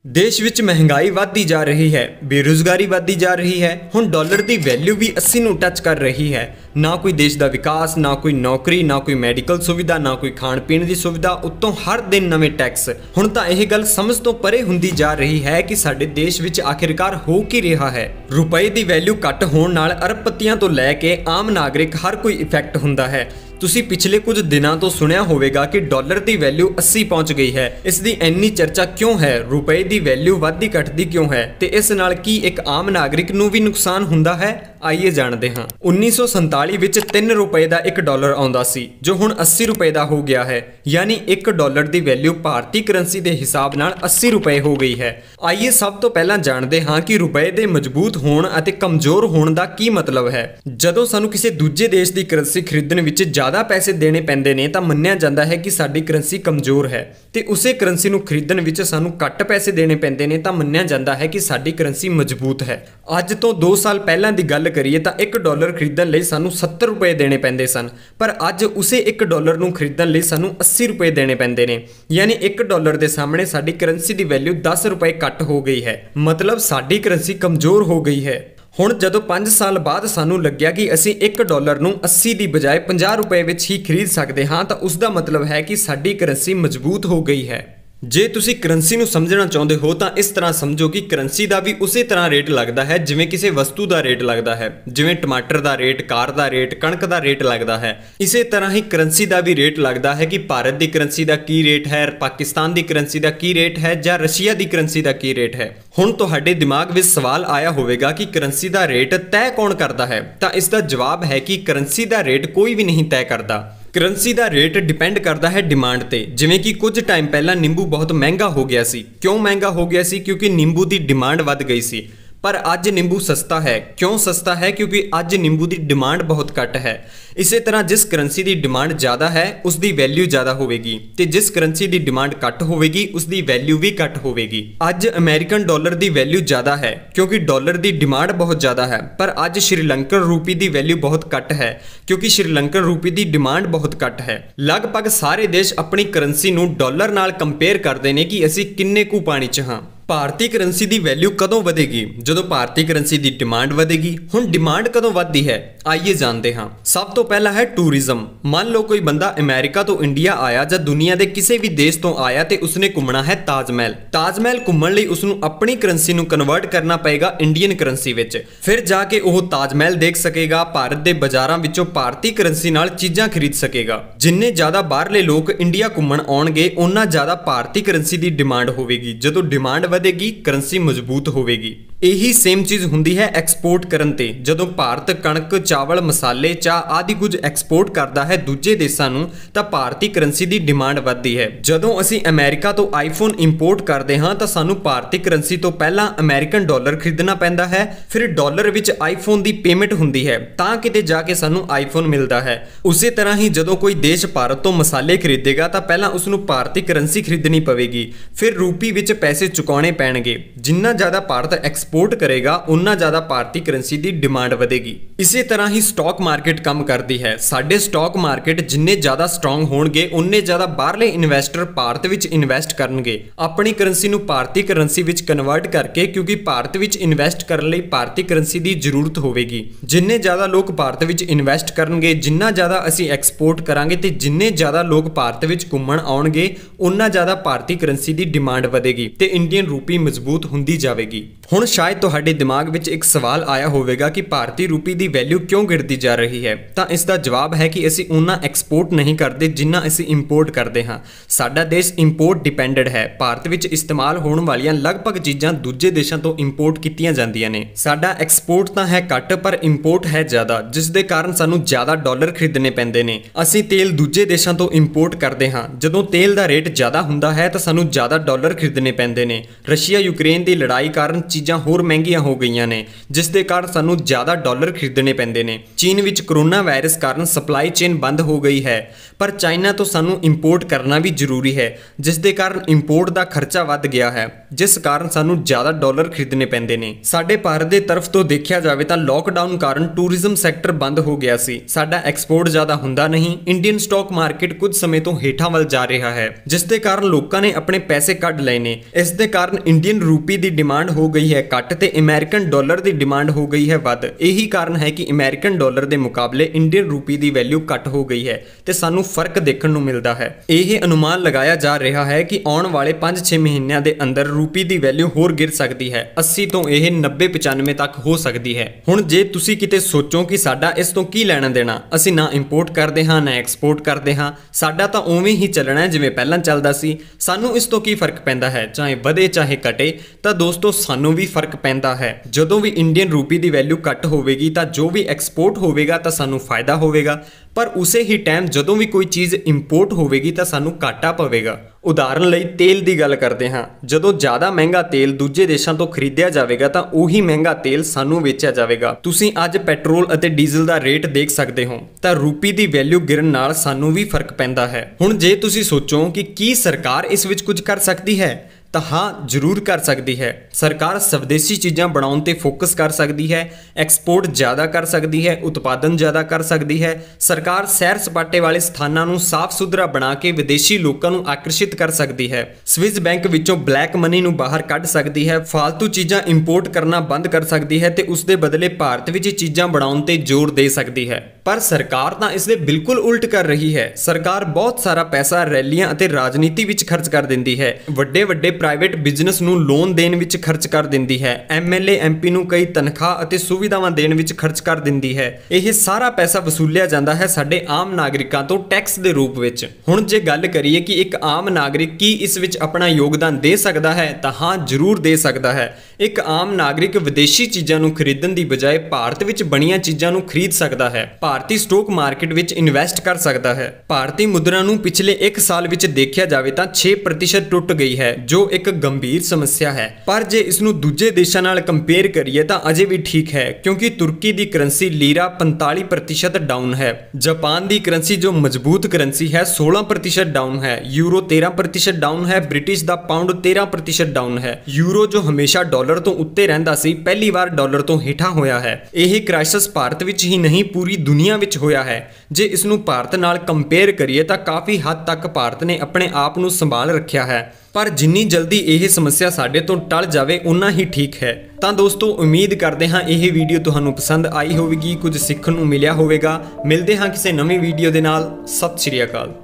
देश विच महंगाई वधदी जा रही है, बेरोजगारी वधदी जा रही है। हुण डॉलर की वैल्यू भी 80 नूं टच कर रही है। ना कोई देश का विकास, ना कोई नौकरी, ना कोई मैडिकल सुविधा, ना कोई खाण पीण की सुविधा, उत्तों हर दिन नवे टैक्स। हुण तां यह गल समझ तो परे हुंदी जा रही है कि साडे देश विच आखिरकार हो की रहा है। रुपए की वैल्यू घट होण नाल अरबपतियां तो लैके आम नागरिक हर कोई इफेक्ट हुंदा है। तुसी पिछले कुछ दिनों तो सुनिया होवेगा कि डॉलर की वैल्यू 80 पहुंच गई है। इसकी इन्नी चर्चा क्यों है? रुपए की वैल्यू वधदी घटदी क्यों है ते इस नाल की एक आम नागरिक नूं भी नुकसान हुंदा है? आइए जानते हाँ। 1947 विच 3 रुपए का एक डॉलर आउंदा सी, जो हुण 80 रुपए का हो गया है। यानी एक डॉलर की वैल्यू भारतीय करंसी के हिसाब नाल 80 रुपए हो गई है। आइए सब तो पहला जानते हाँ कि रुपए के मजबूत होने अते कमजोर होने का की मतलब है। जदों सानू किसी दूजे देश की करंसी खरीदण विच ज़्यादा पैसे देने पैंदे ने तां मन्निया जांदा है कि साडी करंसी कमजोर है, ते उसे करंसी नूं खरीदण विच सानू घट पैसे देने पैंदे ने तां मन्निया जांदा है कि साडी करंसी मजबूत है। अज तो 2 साल पहलां दी गल करिए तां 1 डॉलर खरीदण लई सानू 70 रुपए देने पैंदे सन, पर अज उसे 1 डॉलर नूं खरीदण लई सानू 80 रुपए देने पैंदे ने। यानी 1 डॉलर के सामने साडी करंसी की वैल्यू 10 रुपए घट हो गई है, मतलब साडी करंसी कमजोर हो गई है। हुण जदों 5 साल बाद सानू लग्या कि असीं 1 डॉलर नूं 80 की बजाय 50 रुपए विच ही खरीद सकते हाँ, तां उसका मतलब है कि साडी करंसी मजबूत हो गई है। जे तुसी करंसी नूं समझना चाहुंदे हो तां इस तरह समझो कि करंसी का भी उसी तरह रेट लगता है जिवें किसी वस्तु का रेट लगता है। जिवें टमाटर का रेट, कार का रेट, कणक का रेट लगता है, इसे तरह ही करंसी का भी रेट लगता है कि भारत की करंसी का की रेट है, पाकिस्तान की करंसी का की रेट है, या रशिया की करंसी का की रेट है। हुण तुहाडे दिमाग विच सवाल आया होवेगा कि करंसी का रेट तय कौन करता है? तां इसका जवाब है कि करंसी का रेट कोई भी नहीं तय करता। करंसी का रेट डिपेंड करता है डिमांड ते। जिवें कि कुछ टाइम पहला नींबू बहुत महंगा हो गया सी। क्यों महंगा हो गया सी? क्योंकि नींबू की डिमांड वध गई सी। पर अज नींबू सस्ता है। क्यों सस्ता है? क्योंकि अज नींबू की डिमांड बहुत घट है। इसी तरह जिस करंसी की डिमांड ज़्यादा है उसकी वैल्यू ज़्यादा होगी, तो जिस करंसी की डिमांड घट होगी उसकी वैल्यू भी घट होगी। अज अमेरिकन डॉलर की वैल्यू ज़्यादा है क्योंकि डॉलर की डिमांड बहुत ज़्यादा है, पर अज श्रीलंकन रूपी की वैल्यू बहुत घट है क्योंकि श्रीलंकन रूपी की डिमांड बहुत घट है। लगभग सारे देश अपनी करंसी नूं डॉलर नाल कंपेयर करते हैं कि असीं किन्ने कू पानी च हाँ। भारतीय करंसी की वैल्यू कदों वधेगी? जदों भारतीय करंसी की डिमांड वधेगी। हुण डिमांड कदों वधदी है? आइए जानते हाँ। सब तो पहला है टूरिज्म। मान लो कोई बंदा अमेरिका तो इंडिया आया या दुनिया के किसी भी देश तो आया तो उसने घूमना है ताजमहल। ताजमहल घूमण लई उसनूं अपनी करंसी नूं कन्वर्ट करना पएगा इंडियन करंसी विच, फिर जाके वह ताजमहल देख सकेगा। भारत के बाजारां विचों भारतीय करंसी नाल चीज़ां खरीद सकेगा। जिन्ने ज़्यादा बाहरले लोग इंडिया घूमण आउणगे उन्ना ज़्यादा भारतीय करंसी की डिमांड होगी। जदों डिमांड वधेगी करंसी मजबूत होगी। यही सेम चीज़ हुंदी है एक्सपोर्ट करन ते। जदों भारत कणक, चावल, मसाले, चाह आदि कुछ एक्सपोर्ट करता है दूजे देशों नूं तां भारतीय करंसी की डिमांड वधदी है। जदों असीं अमेरिका तो आईफोन इंपोर्ट करते हाँ तां सानूं भारतीय करंसी तो पहला अमेरिकन डॉलर खरीदना पैंदा है, फिर डॉलर विच आईफोन की पेमेंट हुंदी है तां किते जाके सानूं आईफोन मिलता है। उसी तरह ही जदों कोई देश भारत तो मसाले खरीदेगा तां पहला उसनूं भारतीय करंसी खरीदनी पवेगी, फिर रूपी विच पैसे चुकाने पैणगे। जिन्ना ज़्यादा भारत एक्सपोर्ट करेगा उन्ना ज़्यादा भारतीय करंसी की डिमांड वधेगी। इसी तरह ही स्टॉक मार्केट काम करती है। साडे स्टॉक मार्केट जिन्ने ज़्यादा स्ट्रॉन्ग होणगे उन्ने ज़्यादा बाहरले इन्वेस्टर भारत विच इन्वेस्ट करनगे अपनी करंसी नूं भारतीय करंसी विच कन्वर्ट करके, क्योंकि भारत विच इन्वेस्ट करने लई भारतीय करंसी की जरूरत होगी। जिन्ने ज़्यादा लोग भारत विच इन्वेस्ट करनगे, जिन्ना ज़्यादा असीं एक्सपोर्ट करांगे ते जिन्ने ज़्यादा लोग भारत विच घूमण आउणगे उन्ना ज़्यादा भारतीय करंसी की डिमांड वधेगी ते इंडियन रूपी मजबूत हुंदी जावेगी। हुण शायद तुहाडे दिमाग विच एक सवाल आया होवेगा कि भारतीय रूपी की वैल्यू क्यों गिरती जा रही है? तां इसका जवाब है कि असीं उन्ना एक्सपोर्ट नहीं करते जिन्ना असीं इंपोर्ट करते हाँ। साडा देश इंपोर्ट डिपेंडेंट है। भारत विच इस्तेमाल होने वालियां लगभग चीज़ां दूजे देशों तो इंपोर्ट कीतियां जांदियां ने। साडा एक्सपोर्ट तां है घट पर इंपोर्ट है ज़्यादा, जिस दे कारण सानूं ज़्यादा डॉलर खरीदने पैंदे ने। असीं तेल दूजे देशों तो इंपोर्ट करते हाँ। जदों तेल का रेट ज़्यादा हुंदा है तां सानूं ज़्यादा डॉलर खरीदने पैंदे ने। रशिया यूक्रेन की लड़ाई कारण चीज़ां ਹੋਰ ਮਹਿੰਗੀਆਂ ਹੋ ਗਈਆਂ ਨੇ, ਜਿਸ ਦੇ ਕਾਰਨ ਸਾਨੂੰ ਜ਼ਿਆਦਾ ਡਾਲਰ ਖਰੀਦਣੇ ਪੈਂਦੇ ਨੇ। ਚੀਨ ਵਿੱਚ ਕਰੋਨਾ ਵਾਇਰਸ ਕਾਰਨ ਸਪਲਾਈ ਚੇਨ ਬੰਦ ਹੋ ਗਈ ਹੈ, ਪਰ ਚਾਈਨਾ ਤੋਂ ਸਾਨੂੰ ਇੰਪੋਰਟ ਕਰਨਾ ਵੀ ਜ਼ਰੂਰੀ ਹੈ, ਜਿਸ ਦੇ ਕਾਰਨ ਇੰਪੋਰਟ ਦਾ ਖਰਚਾ ਵੱਧ ਗਿਆ ਹੈ, ਜਿਸ ਕਾਰਨ ਸਾਨੂੰ ਜ਼ਿਆਦਾ ਡਾਲਰ ਖਰੀਦਣੇ ਪੈਂਦੇ ਨੇ। ਸਾਡੇ ਭਾਰਤ ਦੇ ਤਰਫ ਤੋਂ ਦੇਖਿਆ ਜਾਵੇ ਤਾਂ ਲੋਕਡਾਊਨ ਕਾਰਨ ਟੂਰਿਜ਼ਮ ਸੈਕਟਰ ਬੰਦ ਹੋ ਗਿਆ ਸੀ, ਸਾਡਾ ਐਕਸਪੋਰਟ ਜ਼ਿਆਦਾ ਹੁੰਦਾ ਨਹੀਂ। ਇੰਡੀਅਨ ਸਟਾਕ ਮਾਰਕੀਟ ਕੁਝ ਸਮੇਂ ਤੋਂ ਹੇਠਾਂ ਵੱਲ ਜਾ ਰਿਹਾ ਹੈ, ਜਿਸ ਦੇ ਕਾਰਨ ਲੋਕਾਂ ਨੇ ਆਪਣੇ ਪੈਸੇ ਕੱਢ ਲਏ ਨੇ। ਇਸ ਦੇ ਕਾਰਨ ਇੰਡੀਅਨ ਰੂਪੀ ਦੀ ਡਿਮਾਂਡ ਹੋ ਗਈ ਹੈ ਘੱਟ ਤੇ ਅਮਰੀਕਨ ਡਾਲਰ ਦੀ ਡਿਮਾਂਡ ਹੋ ਗਈ ਹੈ ਵੱਧ। ਇਹੀ ਕਾਰਨ ਹੈ ਕਿ ਅਮਰੀਕਨ ਡਾਲਰ ਦੇ ਮੁਕਾਬਲੇ ਇੰਡੀਅਨ ਰੂਪੀ ਦੀ ਵੈਲਿਊ ਘੱਟ ਹੋ ਗਈ ਹੈ ਤੇ ਸਾਨੂੰ ਫਰਕ ਦੇਖਣ ਨੂੰ ਮਿਲਦਾ ਹੈ। ਇਹ ਅਨੁਮਾਨ ਲਗਾਇਆ ਜਾ ਰਿਹਾ ਹੈ ਕਿ ਆਉਣ ਵਾਲੇ 5-6 ਮਹੀਨਿਆਂ ਦੇ ਅੰਦਰ ਰੂਪੀ ਦੀ ਵੈਲਿਊ ਹੋਰ ਗਿਰ ਸਕਦੀ ਹੈ, 80 ਤੋਂ ਇਹ 90-95 ਤੱਕ ਹੋ ਸਕਦੀ ਹੈ। ਹੁਣ ਜੇ ਤੁਸੀਂ ਕਿਤੇ ਸੋਚੋ ਕਿ ਸਾਡਾ ਇਸ ਤੋਂ ਕੀ ਲੈਣਾ ਦੇਣਾ, ਅਸੀਂ ਨਾ ਇੰਪੋਰਟ ਕਰਦੇ ਹਾਂ ਨਾ ਐਕਸਪੋਰਟ ਕਰਦੇ ਹਾਂ, ਸਾਡਾ ਤਾਂ ਉਵੇਂ ਹੀ ਚੱਲਣਾ ਹੈ ਜਿਵੇਂ ਪਹਿਲਾਂ ਚੱਲਦਾ ਸੀ, ਸਾਨੂੰ ਇਸ ਤੋਂ ਕੀ ਫਰਕ ਪੈਂਦਾ ਹੈ, ਚਾਹੇ ਵਧੇ ਚਾਹੇ ਘਟੇ। ਤਾਂ ਦੋਸਤੋ ਸਾਨੂੰ ਵੀ ਫਰਕ ਪੈਂਦਾ ਹੈ। ਜਦੋਂ ਵੀ ਇੰਡੀਅਨ ਰੂਪੀ ਦੀ ਵੈਲਿਊ ਘੱਟ ਹੋਵੇਗੀ ਤਾਂ ਜੋ ਵੀ ਐਕਸਪੋਰਟ ਹੋਵੇਗਾ ਤਾਂ ਸਾਨੂੰ ਫਾਇਦਾ ਹੋਵੇਗਾ, ਪਰ ਉਸੇ ਹੀ ਟਾਈਮ ਜਦੋਂ ਵੀ ਕੋਈ ਚੀਜ਼ ਇੰਪੋਰਟ ਹੋਵੇਗੀ ਤਾਂ ਸਾਨੂੰ ਘਾਟਾ ਪਵੇਗਾ। ਉਦਾਹਰਨ ਲਈ ਤੇਲ ਦੀ ਗੱਲ ਕਰਦੇ ਹਾਂ, ਜਦੋਂ ਜ਼ਿਆਦਾ ਮਹਿੰਗਾ ਤੇਲ ਦੂਜੇ ਦੇਸ਼ਾਂ ਤੋਂ ਖਰੀਦਿਆ ਜਾਵੇਗਾ ਤਾਂ ਉਹੀ ਮਹਿੰਗਾ ਤੇਲ ਸਾਨੂੰ ਵੇਚਿਆ ਜਾਵੇਗਾ। ਤੁਸੀਂ ਅੱਜ ਪੈਟਰੋਲ ਅਤੇ ਡੀਜ਼ਲ ਦਾ ਰੇਟ ਦੇਖ ਸਕਦੇ ਹੋ, ਤਾਂ ਰੂਪੀ ਦੀ ਵੈਲਿਊ ਗਿਰਨ ਨਾਲ ਸਾਨੂੰ ਵੀ ਫਰਕ ਪੈਂਦਾ ਹੈ। ਹੁਣ ਜੇ ਤੁਸੀਂ ਸੋਚੋ ਕਿ ਕੀ ਸਰਕਾਰ ਇਸ ਵਿੱਚ ਕੁਝ ਕਰ ਸਕਦੀ ਹੈ, ਤਾਂ ਹਾਂ ਜ਼ਰੂਰ ਕਰ ਸਕਦੀ ਹੈ। ਸਰਕਾਰ ਸਵਦੇਸ਼ੀ ਚੀਜ਼ਾਂ ਬਣਾਉਣ ਤੇ ਫੋਕਸ ਕਰ ਸਕਦੀ ਹੈ, ਐਕਸਪੋਰਟ ਜ਼ਿਆਦਾ ਕਰ ਸਕਦੀ ਹੈ, ਉਤਪਾਦਨ ਜ਼ਿਆਦਾ ਕਰ ਸਕਦੀ ਹੈ। ਸਰਕਾਰ ਸੈਰ ਸਪਾਟੇ ਵਾਲੇ ਸਥਾਨਾਂ ਨੂੰ ਸਾਫ਼ ਸੁਥਰਾ ਬਣਾ ਕੇ ਵਿਦੇਸ਼ੀ ਲੋਕਾਂ ਨੂੰ ਆਕਰਸ਼ਿਤ ਕਰ ਸਕਦੀ ਹੈ। ਸਵਿਸ ਬੈਂਕ ਵਿੱਚੋਂ ਬਲੈਕ ਮਨੀ ਨੂੰ ਬਾਹਰ ਕੱਢ ਸਕਦੀ ਹੈ, ਫਾਲਤੂ ਚੀਜ਼ਾਂ ਇੰਪੋਰਟ ਕਰਨਾ ਬੰਦ ਕਰ ਸਕਦੀ ਹੈ ਤੇ ਉਸ ਦੇ ਬਦਲੇ ਭਾਰਤ ਵਿੱਚ ਚੀਜ਼ਾਂ ਬਣਾਉਣ ਤੇ ਜ਼ੋਰ ਦੇ ਸਕਦੀ ਹੈ। ਪਰ ਸਰਕਾਰ ਤਾਂ ਇਸ ਦੇ ਬਿਲਕੁਲ ਉਲਟ ਕਰ ਰਹੀ ਹੈ। ਸਰਕਾਰ ਬਹੁਤ ਸਾਰਾ ਪੈਸਾ ਰੈਲੀਆਂ ਅਤੇ ਰਾਜਨੀਤੀ ਵਿੱਚ ਖਰਚ ਕਰ ਦਿੰਦੀ ਹੈ, ਵੱਡੇ ਪ੍ਰਾਈਵੇਟ ਬਿਜ਼ਨਸ ਨੂੰ ਲੋਨ ਦੇਣ ਵਿੱਚ ਖਰਚ ਕਰ ਦਿੰਦੀ ਹੈ, ਐਮਐਲਏ ਐਮਪੀ ਨੂੰ ਕਈ ਤਨਖਾਹ ਅਤੇ ਸੁਵਿਧਾਵਾਂ ਦੇਣ ਵਿੱਚ ਖਰਚ ਕਰ ਦਿੰਦੀ ਹੈ। ਇਹ ਸਾਰਾ ਪੈਸਾ ਵਸੂਲਿਆ ਜਾਂਦਾ ਹੈ ਸਾਡੇ ਆਮ ਨਾਗਰਿਕਾਂ ਤੋਂ ਟੈਕਸ ਦੇ ਰੂਪ ਵਿੱਚ। ਹੁਣ ਜੇ ਗੱਲ ਕਰੀਏ ਕਿ ਇੱਕ ਆਮ ਨਾਗਰਿਕ ਕੀ ਇਸ ਵਿੱਚ ਆਪਣਾ ਯੋਗਦਾਨ ਦੇ ਸਕਦਾ ਹੈ, ਤਾਂ ਹਾਂ ਜ਼ਰੂਰ ਦੇ ਸਕਦਾ ਹੈ। ਇੱਕ ਆਮ ਨਾਗਰਿਕ ਵਿਦੇਸ਼ੀ ਚੀਜ਼ਾਂ ਨੂੰ ਖਰੀਦਣ ਦੀ ਬਜਾਏ ਭਾਰਤ ਵਿੱਚ ਬਣੀਆਂ ਚੀਜ਼ਾਂ ਨੂੰ ਖਰੀਦ ਸਕਦਾ ਹੈ, ਭਾਰਤੀ ਸਟਾਕ ਮਾਰਕੀਟ ਵਿੱਚ ਇਨਵੈਸਟ ਕਰ ਸਕਦਾ ਹੈ। ਭਾਰਤੀ ਮੁਦਰਾ ਨੂੰ ਪਿਛਲੇ 1 ਸਾਲ ਵਿੱਚ ਦੇਖਿਆ ਜਾਵੇ ਤਾਂ 6% ਟੁੱਟ ਗਈ ਹੈ, ਜੋ ਇੱਕ ਗੰਭੀਰ ਸਮੱਸਿਆ ਹੈ। ਪਰ ਜੇ ਇਸ ਨੂੰ ਦੂਜੇ ਦੇਸ਼ਾਂ ਨਾਲ ਕੰਪੇਅਰ ਕਰੀਏ ਤਾਂ ਅਜੇ ਵੀ ਠੀਕ ਹੈ, ਕਿਉਂਕਿ ਤੁਰਕੀ ਦੀ ਕਰੰਸੀ ਲੀਰਾ 45% ਡਾਊਨ ਹੈ, ਜਾਪਾਨ ਦੀ ਕਰੰਸੀ ਜੋ ਮਜ਼ਬੂਤ ਕਰੰਸੀ ਹੈ 16% ਡਾਊਨ ਹੈ, ਯੂਰੋ 13% ਡਾਊਨ ਹੈ, ਬ੍ਰਿਟਿਸ਼ ਦਾ ਪਾਉਂਡ 13% ਡਾਊਨ ਹੈ। ਯੂਰੋ ਜੋ ਹਮੇਸ਼ਾ ਡਾਲਰ ਤੋਂ ਉੱਤੇ ਰਹਿੰਦਾ ਸੀ ਪਹਿਲੀ ਵਾਰ ਡਾਲਰ ਤੋਂ ਹੇਠਾਂ ਹੋਇਆ ਹੈ। ਇਹ ਕ੍ਰਾਈਸਿਸ ਭਾਰਤ ਵਿੱਚ ਹੀ ਨਹੀਂ ਪੂਰੀ ਦੁਨੀਆ ਵਿੱਚ ਹੋਇਆ ਹੈ। ਜੇ ਇਸ ਨੂੰ ਭਾਰਤ ਨਾਲ ਕੰਪੇਅਰ ਕਰੀਏ ਤਾਂ ਕਾਫੀ ਹੱਦ ਤੱਕ ਭਾਰਤ ਨੇ ਆਪਣੇ ਆਪ ਨੂੰ ਸੰਭਾਲ ਰੱਖਿਆ ਹੈ, ਪਰ ਜਿੰਨੀ ਜਲਦੀ ਇਹ ਸਮੱਸਿਆ ਸਾਡੇ ਤੋਂ ਟਲ ਜਾਵੇ ਉਨਾ ਹੀ ਠੀਕ ਹੈ। ਤਾਂ ਦੋਸਤੋ ਉਮੀਦ ਕਰਦੇ ਹਾਂ ਇਹ ਵੀਡੀਓ ਤੁਹਾਨੂੰ ਪਸੰਦ ਆਈ ਹੋਵੇਗੀ, ਕੁਝ ਸਿੱਖਣ ਨੂੰ ਮਿਲਿਆ ਹੋਵੇਗਾ। ਮਿਲਦੇ ਹਾਂ ਕਿਸੇ ਨਵੀਂ ਵੀਡੀਓ ਦੇ ਨਾਲ। ਸਤਿ ਸ਼੍ਰੀ ਅਕਾਲ।